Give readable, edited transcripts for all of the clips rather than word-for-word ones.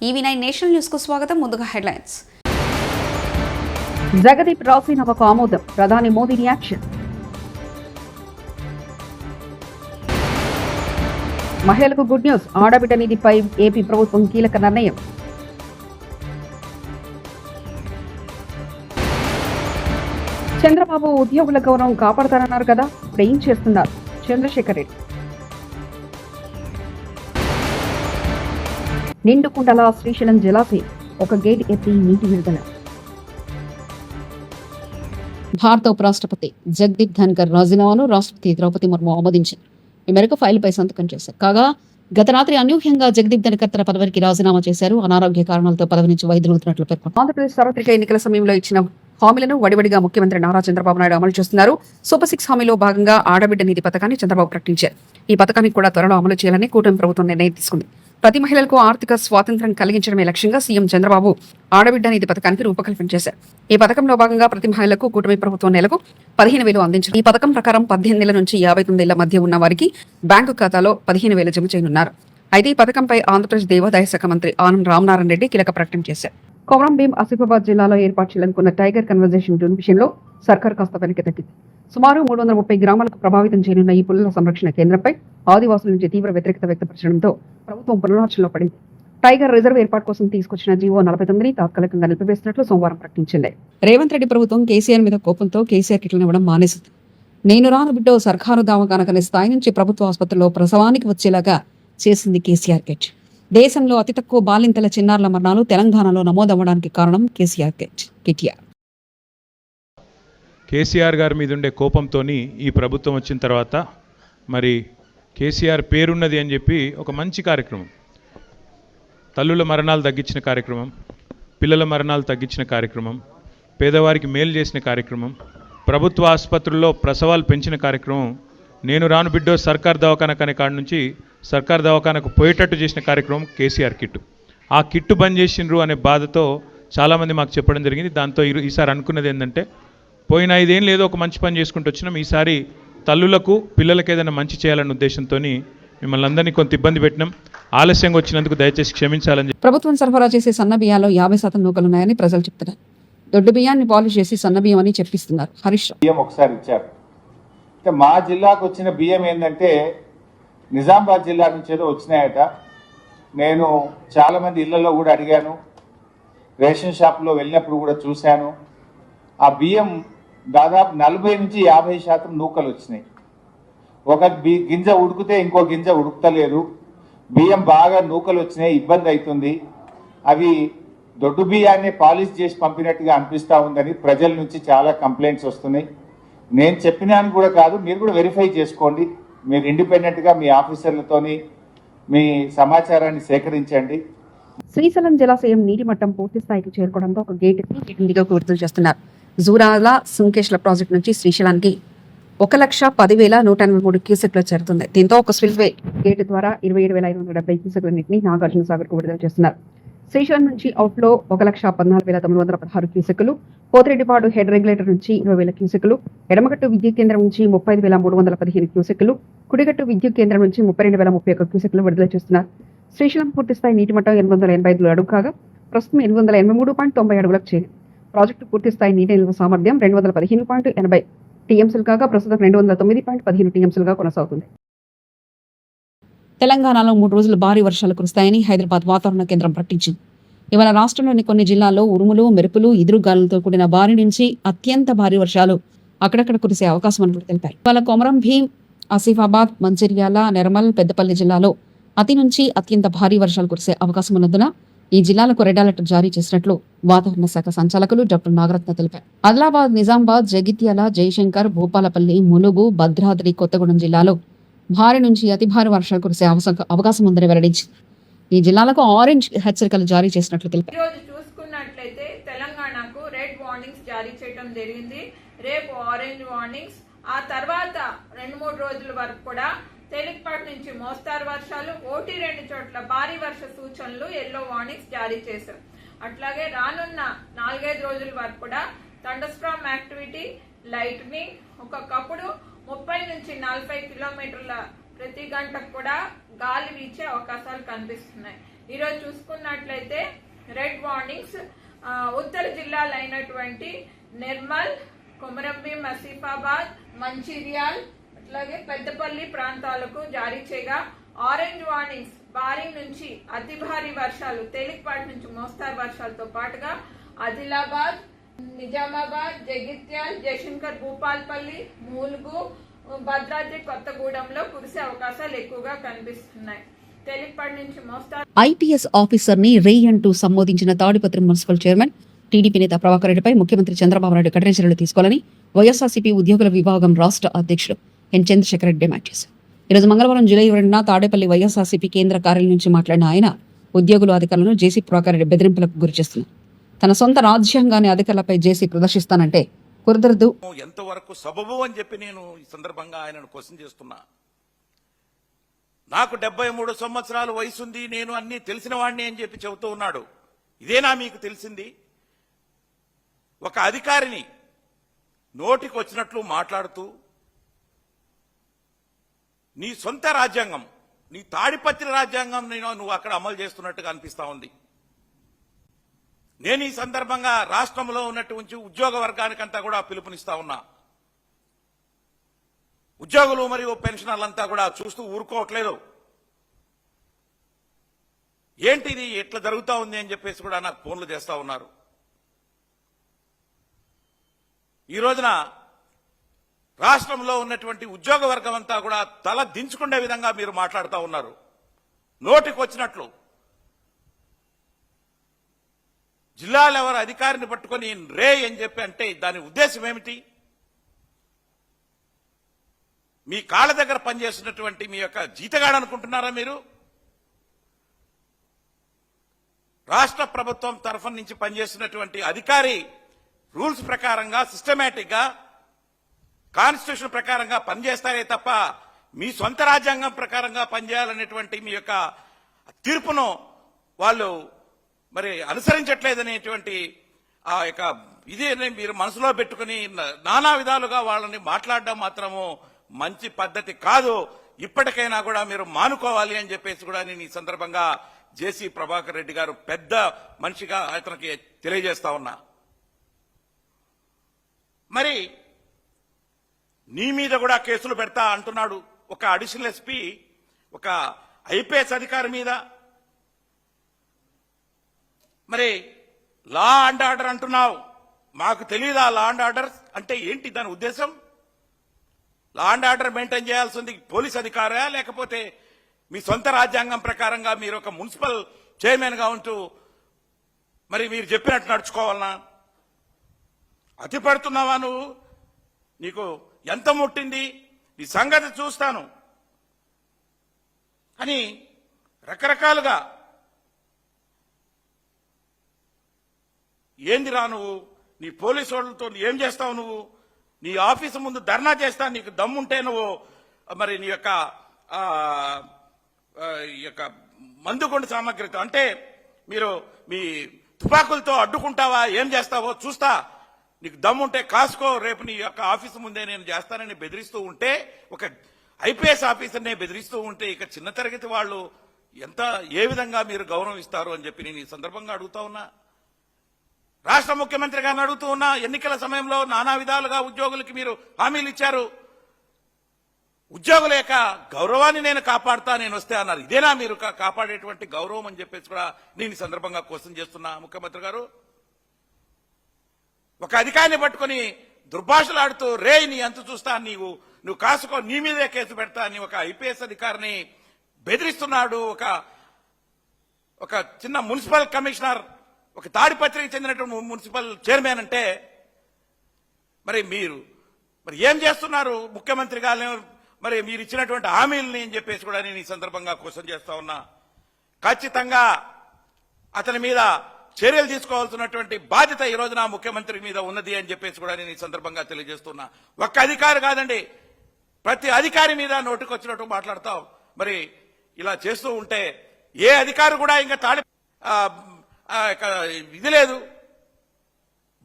EV9 national news కు స్వాగతం. ముందుగా హెడ్లైన్స్. జగదీప్ రాజీనామాకు ఆమోదం, ప్రధాని మోదీ రియాక్షన్. మహిళలకు గుడ్ న్యూస్, ఆడబిడ్డ నిధిపై ఏపీ ప్రభుత్వం కీలక నిర్ణయం. చంద్రబాబు ఉద్యోగుల గౌరవం కాపాడతారన్నారు కదా, ఇప్పుడు ఏం చేస్తున్నారు? చంద్రశేఖర్ రెడ్డి. నిండుకుండల శ్రీశైలం జలాశయం, ఒక గేట్ ఎత్తి నీటి విడుదల. భారత ఉపరాష్ట్రపతి జగదీప్ ధన్కర్ రాజీనామాను రాష్ట్రపతి ద్రౌపది ముర్ము ఆమోదించారు. ఈ మేరకు ఫైల్పై సంతకం చేశారు. కాగా గత రాత్రి అనూహ్యంగా జగదీప్ ధన్కర్ తన పదవికి రాజీనామా చేశారు. అనారోగ్య కారణాలతో పదవి నుంచి వైదొలుగుతున్నట్లు పేర్కొన్నారు. ఆంధ్రప్రదేశ్ సార్వత్రిక ఎన్నికల సమయంలో ఇచ్చిన హామీలను వడివడిగా ముఖ్యమంత్రి నారా చంద్రబాబు నాయుడు అమలు చేస్తున్నారు. సూపర్ 6 హామీలో భాగంగా ఆడబిడ్డ నిధి పథకాన్ని చంద్రబాబు ప్రకటించారు. ఈ పథకాన్ని కూడా త్వరలో అమలు చేయాలని కూటమి ప్రభుత్వం నిర్ణయం తీసుకుంది. ప్రతి మహిళలకు ఆర్థిక స్వాతంత్ర్యం కలిగించడమే లక్ష్యంగా సీఎం చంద్రబాబు ఆడబిడ్డ నిధి పథకానికి రూపకల్పన చేశారు. ఈ పథకంలో భాగంగా ప్రతి మహిళలకు కూటమి ప్రభుత్వం నెలకు 15,000 అందించారు. ఈ పథకం ప్రకారం 18 ఏళ్ల నుంచి 59 ఏళ్ల మధ్య ఉన్న వారికి బ్యాంకు ఖాతాలో 15,000 జమ చేయనున్నారు. అయితే ఈ పథకంపై ఆంధ్రప్రదేశ్ దేవాదాయ శాఖ మంత్రి ఆనం రామనారాయణ రెడ్డి కీలక ప్రకటన చేశారు. కొమరం భీం ఆసిఫాబాద్ జిల్లాలో ఏర్పాటు చేయాలనుకున్న టైగర్ కన్వర్జేషన్ జోన్ విషయంలో సర్కార్ కాస్త వెనక్కి తగ్గింది. సుమారు 330 గ్రామాలకు ప్రభావితం చేయనున్న ఈ పులుల సంరక్షణ కేంద్రంపై ఆదివాసుల నుంచి తీవ్ర వ్యతిరేకత వ్యక్తపరచడంతో ప్రభుత్వం పునరాలోచనలో పడింది. టైగర్ రిజర్వ్ ఏర్పాటు కోసం తీసుకొచ్చిన జీవో 49ని తాత్కాలికంగా నిలిపివేసినట్లు సోమవారం ప్రకటించింది. రేవంత్ రెడ్డి ప్రభుత్వం కేసీఆర్ మీద కోపంతో కేసీఆర్ కిట్లను ఇవ్వడం మానేసింది. నేను రాను బిడ్డో సర్కారు దావకానకనే స్థాయి నుంచి ప్రభుత్వ ఆసుపత్రిలో ప్రసవానికి వచ్చేలాగా చేసింది కేసీఆర్ కిట్. దేశంలో అతి తక్కువ బాలింతల చిన్నారుల మరణాలు తెలంగాణలో నమోదవ్వడానికి కారణం కేసీఆర్ కిట్. కేసీఆర్ గారి మీద ఉండే కోపంతో ఈ ప్రభుత్వం వచ్చిన తర్వాత మరి కేసీఆర్ పేరున్నది అని చెప్పి ఒక మంచి కార్యక్రమం, తల్లుల మరణాలు తగ్గించిన కార్యక్రమం, పిల్లల మరణాలు తగ్గించిన కార్యక్రమం, పేదవారికి మేలు చేసిన కార్యక్రమం, ప్రభుత్వ ఆసుపత్రుల్లో ప్రసవాలు పెంచిన కార్యక్రమం, నేను రాను బిడ్డో సర్కార్ దవాఖానకు అనే కాడ నుంచి సర్కార్ దవాఖానకు పోయేటట్టు చేసిన కార్యక్రమం కేసీఆర్ కిట్టు. ఆ కిట్టు బంద్ చేసిండ్రు అనే బాధతో చాలామంది మాకు చెప్పడం జరిగింది. దాంతో ఈసారి అనుకున్నది ఏంటంటే, పోయిన 5 ఏళ్ళు ఏదో ఒక మంచి పని చేసుకుంటూ వచ్చినాం, ఈసారి తల్లులకు పిల్లలకు ఏదైనా మంచి చేయాలన్న ఉద్దేశంతో మిమ్మల్ని అందరినీ కొంత ఇబ్బంది పెట్టినాం. ఆలస్యంగా వచ్చినందుకు దయచేసి క్షమించాలని. ప్రభుత్వం సరఫరా చేసే సన్న బియ్యాల్లో 50% నూకలున్నాయని ప్రజలు చెప్తున్నారు. దొడ్డు బియ్యాన్ని పాలిష్ చేసి సన్న బియ్యం అని చెప్పిస్తున్నారు. హరీష్ బియ్యం ఒకసారి ఇచ్చారు. మా జిల్లాకు వచ్చిన బియ్యం ఏంటంటే నిజామాబాద్ జిల్లా నుంచి ఏదో వచ్చినాయట. నేను చాలామంది ఇళ్లలో కూడా అడిగాను, రేషన్ షాప్లో వెళ్ళినప్పుడు కూడా చూశాను. ఆ బియ్యం దాదాపు 40 నుంచి 50% నూకలు వచ్చినాయి. ఒక గింజ ఉడికితే ఇంకో గింజ ఉడుకుతలేదు. బియ్యం బాగా నూకలు వచ్చినాయి, ఇబ్బంది అవుతుంది. అవి దొడ్డు బియ్యాన్ని పాలిష్ చేసి పంపినట్టుగా అనిపిస్తూ ఉందని ప్రజల నుంచి చాలా కంప్లైంట్స్ వస్తున్నాయి. నేను చెప్పినాను కూడా కాదు, మీరు కూడా వెరిఫై చేసుకోండి. మీరు ఇండిపెండెంట్గా మీ ఆఫీసర్లతోని మీ సమాచారాన్ని సేకరించండి. శ్రీశైలం జలాశయం నీటి మట్టం పూర్తి స్థాయికి చేరుకోవడంతో ఒక గేట్ దిగకు విడుదల చేస్తున్నారు. జూరాల సుంకేశ్ల ప్రాజెక్టు నుంచి శ్రీశైలానికి 1,10,183 క్యూసెక్లు చేరుతుంది. దీంతో ఒక స్పిల్వే గేటు ద్వారా 27,570 క్యూసెక్ల నీటిని నాగార్జున సాగర్ కు విడుదల చేస్తున్నారు. శ్రీశైలం నుంచి అవుట్లో 1,14,916 క్యూసెక్లు, పోతిరెడ్డిపాడు హెడ్ రెగ్యులేటర్ నుంచి 20,000 క్యూసెక్లు, ఎడమగట్టు విద్యుత్ కేంద్రం నుంచి 35,315 క్యూసెక్లు, కుడిగట్టు విద్యుత్ కేంద్రం నుంచి 32,031 క్యూసెక్లు విడుదల చేస్తున్నారు. శ్రీశైలం పూర్తిస్థాయి నీటి మట్టం 885 అడుగు కాగా ప్రస్తుతం 883.90 అడుగులకు చేరింది. ప్రాజెక్టు పూర్తిస్థాయి నీటి నిల్వ సామర్థ్యం 215.80 టీఎంసీలు కాగా ప్రస్తుతం 209.15 టీఎంసీలుగా కొనసాగుతుంది. తెలంగాణలో 3 రోజులు భారీ వర్షాలు కురుస్తాయని హైదరాబాద్ వాతావరణ కేంద్రం ప్రకటించింది. ఇవాళ రాష్ట్రంలోని కొన్ని జిల్లాల్లో ఉరుములు, మెరుపులు, ఈదురుగాలులతో కూడిన భారీ నుంచి అత్యంత భారీ వర్షాలు అక్కడక్కడ కురిసే అవకాశం అని తెలిపారు. ఇవాళ కొమరం భీం, ఆసిఫాబాద్, మంచిర్యాల, నిర్మల్, పెద్దపల్లి జిల్లాలో అతి నుంచి అత్యంత భారీ వర్షాలు కురిసే అవకాశం ఉన్నందున ఈ జిల్లాలకు రెడ్ అలర్ట్ జారీ చేసినట్లు వాతావరణ శాఖ సంచాలకులు డాక్టర్ నాగరత్న తెలిపారు. ఆదిలాబాద్, నిజామాబాద్, జగిత్యాల, జయశంకర్, భూపాలపల్లి, ములుగు, భద్రాద్రి కొత్తగూడెం జిల్లాలో భారీ నుంచి అతి భారీ వర్షాలు కురిసే అవకాశం ఉందని వెల్లడించింది. ఈ జిల్లాలకు ఆరెంజ్ హెచ్చరికలు జారీ చేసినట్లు తెలిపారు. ఈరోజు చూసుకున్నట్లయితే తెలంగాణకు రెడ్ వార్నింగ్స్ జారీ చేయడం జరిగింది. రేపు ఆరెంజ్ వార్నింగ్స్, ఆ తర్వాత 2-3 రోజుల వరకు కూడా తేలికపాటి నుంచి మోస్తారు వర్షాలు, 1-2 చోట్ల భారీ వర్ష సూచనలు ఎల్లో వార్నింగ్స్ జారీ చేశారు. అట్లాగే రానున్న 4-5 రోజుల వరకు కూడా థండర్స్టార్మ్ యాక్టివిటీ, లైట్నింగ్, ఒక్కొక్కప్పుడు 30 నుంచి 40 కిలోమీటర్ల ప్రతి గంటకు కూడా గాలి వీచే అవకాశాలు కనిపిస్తున్నాయి. ఈరోజు చూసుకున్నట్లయితే రెడ్ వార్నింగ్స్ ఉత్తర జిల్లాలైనటువంటి నిర్మల్, కొమరంభీం, ఆసిఫాబాద్, మంచిర్యాల్ అట్లాగే పెద్దపల్లి ప్రాంతాలకు జారీ చేయగా ఆరెంజ్ వార్నింగ్స్ భారీ నుంచి అతి భారీ వర్షాలు, తేలికపాటి నుంచి మోస్తారు వర్షాలతో పాటుగా ఆదిలాబాద్, నిజామాబాద్, జగిత్యాల్, జయశంకర్ భూపాల్పల్లి, ములుగు, భద్రాద్రి కొత్తగూడెంలో కురిసే అవకాశాలు ఎక్కువగా కనిపిస్తున్నాయి. తేలికపాటి నుంచి మోస్తారు. ఐపీఎస్ ఆఫీసర్ ని రే అంటూ సంబోధించిన తాడిపత్రి మున్సిపల్ చైర్మన్ టీడీపీ నేత ప్రభాకర్ రెడ్డిపై ముఖ్యమంత్రి చంద్రబాబు నాయుడు కఠిన చర్యలు తీసుకోవాలని వైఎస్ఆర్సీపీ ఉద్యోగుల విభాగం రాష్ట్ర అధ్యక్షుడు ఎన్ చంద్రశేఖర్ రెడ్డి డిమాండ్ చేశారు. ఈరోజు మంగళవారం జూలై 2న తాడేపల్లి వైఎస్ఆర్సీపీ కేంద్ర కార్యాలయం నుంచి మాట్లాడిన ఆయన ఉద్యోగులు అధికారులను జేసీ ప్రభాకర్ రెడ్డి బెదిరింపులకు గురిచేస్తున్నారు. తన సొంత రాజ్యాంగాన్ని అధికారులపై జేసీ ప్రదర్శిస్తానంటే కుదరదు. ఎంతవరకు సబబు అని చెప్పి నేను ఈ సందర్భంగా ఆయనను క్వశ్చన్ చేస్తున్నా. నాకు 73 సంవత్సరాల వయసుంది, నేను అన్ని తెలిసిన వాడిని అని చెప్పి చెబుతూ ఉన్నాడు. ఇదేనా మీకు తెలిసింది? ఒక అధికారిని నోటికి వచ్చినట్లు మాట్లాడుతూ నీ సొంత రాజ్యాంగం, నీ తాడిపత్రి రాజ్యాంగం నువ్వు అక్కడ అమలు చేస్తున్నట్టుగా అనిపిస్తా ఉంది. నేను ఈ సందర్భంగా రాష్ట్రంలో ఉన్నటువంటి ఉద్యోగ వర్గానికంతా కూడా పిలుపునిస్తా ఉన్నా. ఉద్యోగులు మరియు పెన్షనర్లంతా కూడా చూస్తూ ఊరుకోవట్లేదు. ఏంటి ఇది ఎట్లా జరుగుతూ ఉంది అని చెప్పేసి కూడా నాకు ఫోన్లు చేస్తా ఉన్నారు. ఈ రోజున రాష్ట్రంలో ఉన్నటువంటి ఉద్యోగ వర్గం అంతా కూడా తల దించుకునే విధంగా మీరు మాట్లాడుతూ ఉన్నారు. నోటికి వచ్చినట్లు జిల్లా లెవెల్ అధికారిని పట్టుకొని రే అని చెప్పి అంటే దాని ఉద్దేశం ఏమిటి? మీ కాళ్ళ దగ్గర పనిచేస్తున్నటువంటి మీ యొక్క జీతగాడు అనుకుంటున్నారా మీరు? రాష్ట్ర ప్రభుత్వం తరఫు నుంచి పనిచేస్తున్నటువంటి అధికారి రూల్స్ ప్రకారంగా, సిస్టమేటిక్ గా, కాన్స్టిట్యూషన్ ప్రకారంగా పనిచేస్తారే తప్ప మీ సొంత రాజ్యాంగం ప్రకారంగా పనిచేయాలనేటువంటి మీ యొక్క తీర్పును వాళ్ళు మరి అనుసరించట్లేదనేటువంటి ఆ యొక్క ఇది మీరు మనసులో పెట్టుకుని నానా విధాలుగా వాళ్ళని మాట్లాడడం మాత్రము మంచి పద్ధతి కాదు. ఇప్పటికైనా కూడా మీరు మానుకోవాలి అని చెప్పేసి కూడా నేను ఈ సందర్భంగా జేసీ ప్రభాకర్ రెడ్డి గారు పెద్ద మనిషిగా అతనికి తెలియజేస్తా ఉన్నా. మరి నీ మీద కూడా కేసులు పెడతా అంటున్నాడు ఒక అడిషనల్ ఎస్పీ, ఒక ఐపీఎస్ అధికారి మీద. మరి లా అండ్ ఆర్డర్ అంటున్నావు, మాకు తెలియదా లా అండ్ ఆర్డర్ అంటే ఏంటి? దాని ఉద్దేశం లా అండ్ ఆర్డర్ మెయింటైన్ చేయాల్సింది పోలీస్ అధికారా, లేకపోతే మీ సొంత రాజ్యాంగం ప్రకారంగా మీరు ఒక మున్సిపల్ చైర్మన్ గా ఉంటూ మరి మీరు చెప్పినట్టు నడుచుకోవాలనా? అతి పడుతున్నావా నువ్వు? నీకు ఎంత ముట్టింది? ఈ సంగతి చూస్తాను అని రకరకాలుగా ఏందిరా నువ్వు? నీ పోలీసు వాళ్ళతో ఏం చేస్తావు నువ్వు? నీ ఆఫీసు ముందు ధర్నా చేస్తా, నీకు దమ్ముంటే నువ్వు మరి నీ యొక్క మందుకొండ సామగ్రితో అంటే మీరు మీ తుపాకులతో అడ్డుకుంటావా, ఏం చేస్తావో చూస్తా. నీకు దమ్ముంటే కాసుకో, రేపు నీ యొక్క ఆఫీసు ముందే నేను చేస్తానని బెదిరిస్తూ ఉంటే, ఒక ఐపీఎస్ ఆఫీసర్నే బెదిరిస్తూ ఉంటే ఇక చిన్న తరగతి వాళ్ళు ఏ విధంగా మీరు గౌరవం ఇస్తారు అని చెప్పి నేను ఈ సందర్భంగా అడుగుతా ఉన్నా. రాష్ట్ర ముఖ్యమంత్రి గారిని అడుగుతూ ఉన్నా. ఎన్నికల సమయంలో నానా విధాలుగా ఉద్యోగులకి మీరు హామీలు ఇచ్చారు. ఉద్యోగుల యొక్క గౌరవాన్ని నేను కాపాడుతా, నేను వస్తే అన్నారు. ఇదేనా మీరు కాపాడేటువంటి గౌరవం అని చెప్పేసి కూడా నేను ఈ సందర్భంగా క్వశ్చన్ చేస్తున్నా. ముఖ్యమంత్రి గారు ఒక అధికారిని పట్టుకుని దుర్భాషలాడుతూ రే నీ అంత చూస్తా, నువ్వు కాసుకో, నీ మీదే కేసు పెడతా అని ఒక ఐపీఎస్ అధికారిని బెదిరిస్తున్నాడు. ఒక చిన్న మున్సిపల్ కమిషనర్, ఒక తాడిపత్రికి చెందినటువంటి మున్సిపల్ చైర్మన్ అంటే మరి మీరు ఏం చేస్తున్నారు? ముఖ్యమంత్రి గారు మరి మీరు ఇచ్చినటువంటి హామీలని అని చెప్పేసి కూడా నేను ఈ సందర్భంగా క్వశ్చన్ చేస్తా ఉన్నా. ఖచ్చితంగా అతని మీద చర్యలు తీసుకోవాల్సినటువంటి బాధ్యత ఈ రోజున ముఖ్యమంత్రి మీద ఉన్నది అని చెప్పేసి కూడా నేను ఈ సందర్భంగా తెలియజేస్తున్నా. ఒక్క అధికారి కాదండి, ప్రతి అధికారి మీద నోటికొచ్చినట్టు మాట్లాడతావు. మరి ఇలా చేస్తూ ఉంటే ఏ అధికారి కూడా ఇంకా ఇది లేదు,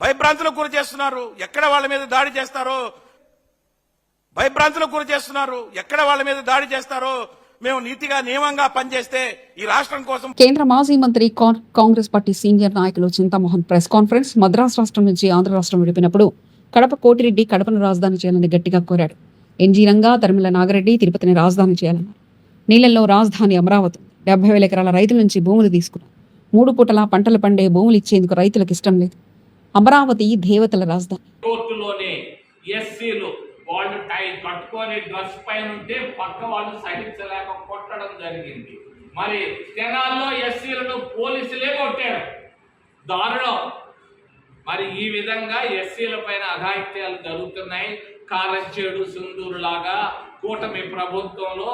భయభ్రాంతులకు గురి చేస్తున్నారు. ఎక్కడ వాళ్ళ మీద దాడి చేస్తారో, భయభ్రాంతులకు గురి చేస్తున్నారు. ఎక్కడ వాళ్ళ మీద దాడి చేస్తారో మేము నీతిగా నియమంగా పనిచేస్తే ఈ రాష్ట్రం కోసం కేంద్ర మాజీ మంత్రి కాంగ్రెస్ పార్టీ సీనియర్ నాయకులు చింతామోహన్ ప్రెస్ కాన్ఫరెన్స్. మద్రాసు రాష్ట్రం నుంచి ఆంధ్ర రాష్ట్రం విడిపినప్పుడు కడప కోటిరెడ్డి కడపను రాజధాని చేయాలని గట్టిగా కోరాడు. ఎన్జీ రంగా, తరిమిల నాగరెడ్డి తిరుపతిని రాజధాని చేయాలన్నారు. నీళ్లలో రాజధాని అమరావతి. 70,000 ఎకరాల రైతుల నుంచి భూములు తీసుకున్నారు. 3 పూటలా పంటలు పండే భూములు ఇచ్చేందుకు రైతులకు ఇష్టం లేదు. అమరావతి దేవతల రాజధాని. కోర్టులోనే ఎస్సీలు వాళ్ళు టై కట్టుకొని డ్రెస్ పైన ఉంటే పక్క వాళ్ళు సహించలేక కొట్టడం జరిగింది. మరి తెనాల్లో ఎస్సీలను పోలీసులే కొట్టారు, దారుణం. మరి ఈ విధంగా ఎస్సీల పైన అఘాయిత్యాలు జరుగుతున్నాయి. కారంచేడు, సుందూరు లాగా కూటమి ప్రభుత్వంలో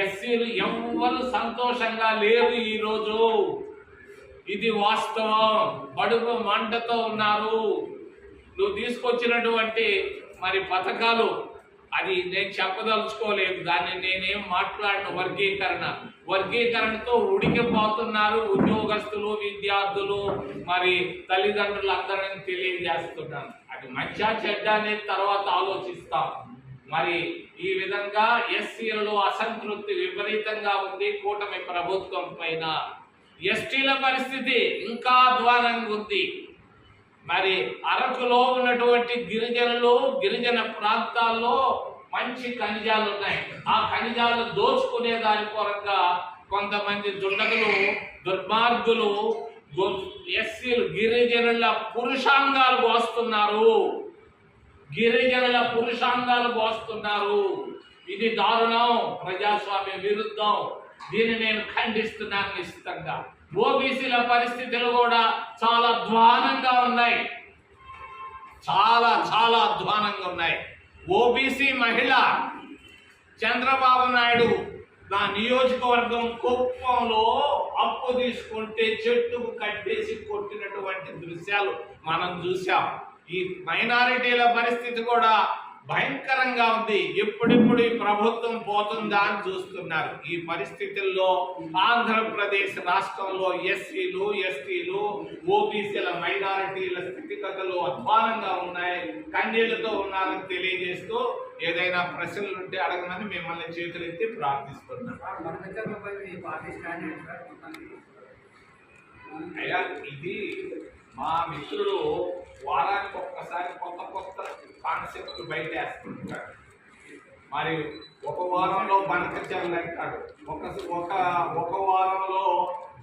ఎస్సీలు ఎవ్వరు సంతోషంగా లేరు ఈరోజు. ఇది వాస్తవం. అడుగు మంటతో ఉన్నారు. నువ్వు తీసుకొచ్చినటువంటి మరి పథకాలు అది నేను చెప్పదలుచుకోలేదు, దాన్ని నేనేం మాట్లాడిన వర్గీకరణతో ఉడికిపోతున్నారు ఉద్యోగస్తులు, విద్యార్థులు, మరి తల్లిదండ్రులు అందరిని తెలియజేస్తున్నాను. అది మంచిగా చెడ్డ అనేది తర్వాత ఆలోచిస్తాం. మరి ఈ విధంగా ఎస్సీలలో అసంతృప్తి విపరీతంగా ఉంది కూటమి ప్రభుత్వం పైన. ఎస్టీల పరిస్థితి ఇంకా అధ్వానంగా ఉంది. మరి అరకులో ఉన్నటువంటి గిరిజన ప్రాంతాల్లో మంచి ఖనిజాలు ఉన్నాయి. ఆ ఖనిజాలు దోచుకునే దాని కొరగా కొంతమంది దుర్మార్గులు ఎస్సీలు గిరిజనుల పురుషాంగాలు పోస్తున్నారు. ఇది దారుణం, ప్రజాస్వామ్య విరుద్ధం. దీన్ని నేను ఖండిస్తున్నాను నిశ్చితంగా. ఓబీసీల పరిస్థితులు కూడా చాలా అధ్వానంగా ఉన్నాయి, చాలా అధ్వానంగా ఉన్నాయి. ఓబీసీ మహిళ చంద్రబాబు నాయుడు నా నియోజకవర్గం కుప్పంలో అప్పు తీసుకుంటే చెట్టుకు కట్టేసి కొట్టినటువంటి దృశ్యాలు మనం చూసాం. ఈ మైనారిటీల పరిస్థితి కూడా భయంకరంగా ఉంది. ఎప్పుడెప్పుడు ఈ ప్రభుత్వం పోతుందా అని చూస్తున్నారు. ఈ పరిస్థితుల్లో ఆంధ్రప్రదేశ్ రాష్ట్రంలో ఎస్సీలు, ఎస్టీలు, ఓబీసీల మైనారిటీల స్థితిగతులు అధ్వానంగా ఉన్నాయి, కన్నీళ్లతో ఉన్నారని తెలియజేస్తూ ఏదైనా ప్రశ్నలు ఉంటే అడగమని మిమ్మల్ని చేతులెత్తి ప్రార్థిస్తున్నాను. అయ్యా, ఇది మా మిత్రులు వారానికి ఒక్కసారి కొత్త కాన్సెప్ట్ బయటేస్తుంటారు. మరి ఒక వారంలో బనకచర్లు అంటాడు, ఒక వారంలో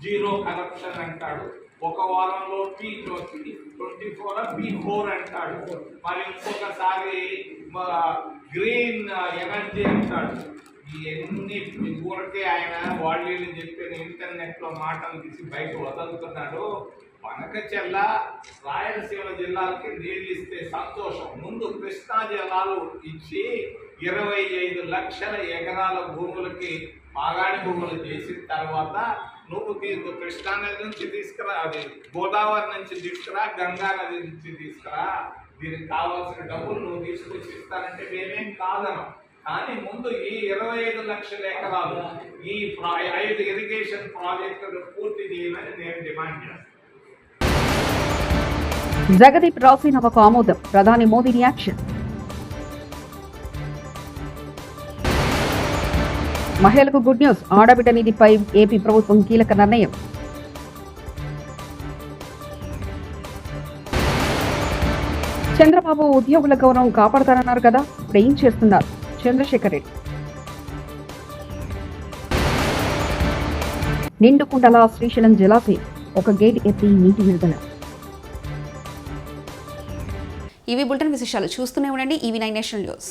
జీరో కరప్షన్ అంటాడు, ఒక వారంలో P24 P4 అంటాడు, మరి ఇంకొకసారి గ్రీన్ ఎనర్జీ అంటాడు. ఇవన్నీ ఊరికే ఆయన వాళ్ళు చెప్పిన ఇంటర్నెట్ లో మాటలు తీసి బయట వదులుతున్నాడు. బనకచెర్ల రాయలసీమ జిల్లాలకి నీళ్ళు ఇస్తే సంతోషం. ముందు కృష్ణా జలాలు ఇచ్చి 25 లక్షల ఎకరాల భూములకి మాగాడి భూములు చేసిన తర్వాత నువ్వు కృష్ణా నది నుంచి తీసుకురా, అది గోదావరి నుంచి తీసుకురా, గంగా నది నుంచి తీసుకురా, దీనికి కావాల్సిన డబ్బులు నువ్వు తీసుకొచ్చి ఇస్తానంటే మేమేం కాదనం. కానీ ముందు ఈ 25 లక్షల ఎకరాలు ఈ 5 ఇరిగేషన్ ప్రాజెక్టులు పూర్తి చేయమని నేను డిమాండ్ చేస్తాను. జగదీప్ రాజీనామాకు ఆమోదం. ప్రధాని మోదీ రియాక్షన్. మహిళలకు గుడ్ న్యూస్. ఆడబిడ్డ నిధిపై ఏపీ ప్రభుత్వం కీలక నిర్ణయం. చంద్రబాబు ఉద్యోగుల గౌరవం కాపాడతారన్నారు కదా, ఇప్పుడు ఏం చేస్తున్నారు? చంద్రశేఖర్ రెడ్డి. నిండుకుండల శ్రీశైలం జలాశయం ఒక గేట్ ఎత్తి నీటి విడుదల. ఇవి బులెటిన్ విశేషాలు. చూస్తూనే ఉండండి EV9 నేషనల్ న్యూస్.